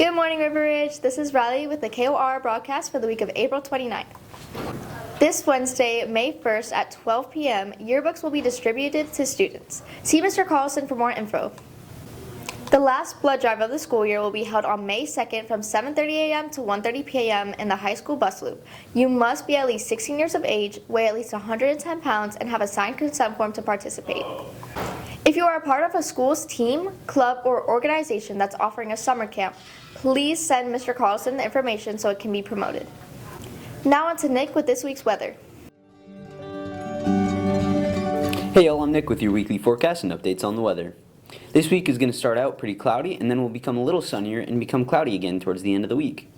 Good morning, River Ridge. This is Riley with the KORR broadcast for the week of April 29th. This Wednesday, May 1st at 12 p.m., yearbooks will be distributed to students. See Mr. Carlson for more info. The last blood drive of the school year will be held on May 2nd from 7:30 a.m. to 1:30 p.m. in the high school bus loop. You must be at least 16 years of age, weigh at least 110 pounds, and have a signed consent form to participate. If you are a part of a school's team, club, or organization that's offering a summer camp, please send Mr. Carlson the information so it can be promoted. Now on to Nick with this week's weather. Hey y'all, I'm Nick with your weekly forecast and updates on the weather. This week is going to start out pretty cloudy and then will become a little sunnier and become cloudy again towards the end of the week.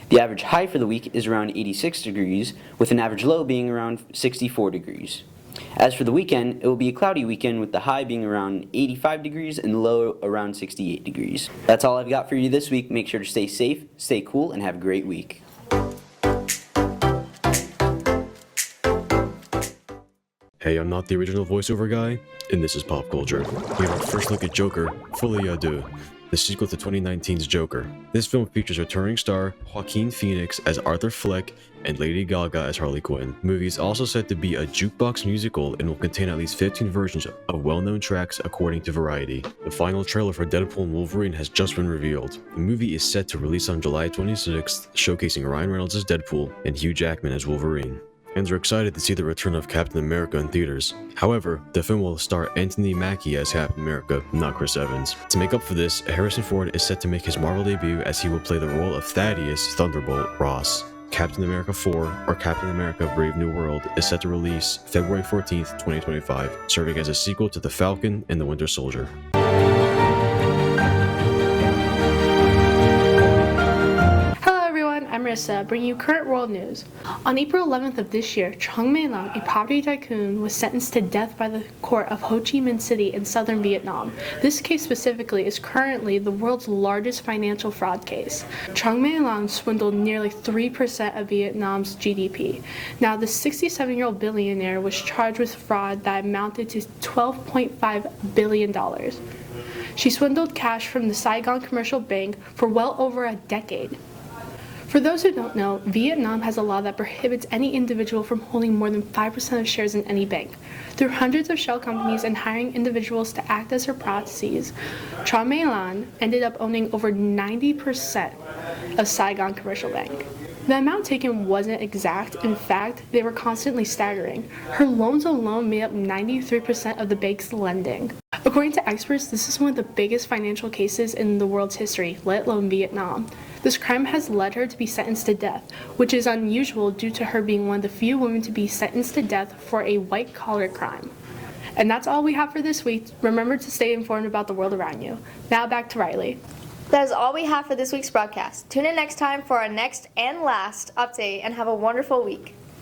The average high for the week is around 86 degrees, with an average low being around 64 degrees. As for the weekend, it will be a cloudy weekend with the high being around 85 degrees and the low around 68 degrees. That's all I've got for you this week. Make sure to stay safe, stay cool, and have a great week. Hey, I'm not the original voiceover guy, and this is Pop Culture. We have our first look at Joker, Folie à Deux, the sequel to 2019's Joker. This film features returning star Joaquin Phoenix as Arthur Fleck and Lady Gaga as Harley Quinn. The movie is also said to be a jukebox musical and will contain at least 15 versions of well-known tracks according to Variety. The final trailer for Deadpool and Wolverine has just been revealed. The movie is set to release on July 26th, showcasing Ryan Reynolds as Deadpool and Hugh Jackman as Wolverine. Fans are excited to see the return of Captain America in theaters. However, the film will star Anthony Mackie as Captain America, not Chris Evans. To make up for this, Harrison Ford is set to make his Marvel debut as he will play the role of Thaddeus Thunderbolt Ross. Captain America 4, or Captain America Brave New World, is set to release February 14th, 2025, serving as a sequel to The Falcon and the Winter Soldier. I'm Marissa, bringing you current world news. On April 11th of this year, Trong My-Long, a property tycoon, was sentenced to death by the court of Ho Chi Minh City in southern Vietnam. This case specifically is currently the world's largest financial fraud case. Trong My-Long swindled nearly 3% of Vietnam's GDP. Now, the 67-year-old billionaire was charged with fraud that amounted to $12.5 billion. She swindled cash from the Saigon Commercial Bank for well over a decade. For those who don't know, Vietnam has a law that prohibits any individual from holding more than 5% of shares in any bank. Through hundreds of shell companies and hiring individuals to act as her proxies, Trong My-Long ended up owning over 90% of Saigon Commercial Bank. The amount taken wasn't exact. In fact, they were constantly staggering. Her loans alone made up 93% of the bank's lending. According to experts, this is one of the biggest financial cases in the world's history, let alone Vietnam. This crime has led her to be sentenced to death, which is unusual due to her being one of the few women to be sentenced to death for a white-collar crime. And that's all we have for this week. Remember to stay informed about the world around you. Now back to Riley. That is all we have for this week's broadcast. Tune in next time for our next and last update and have a wonderful week.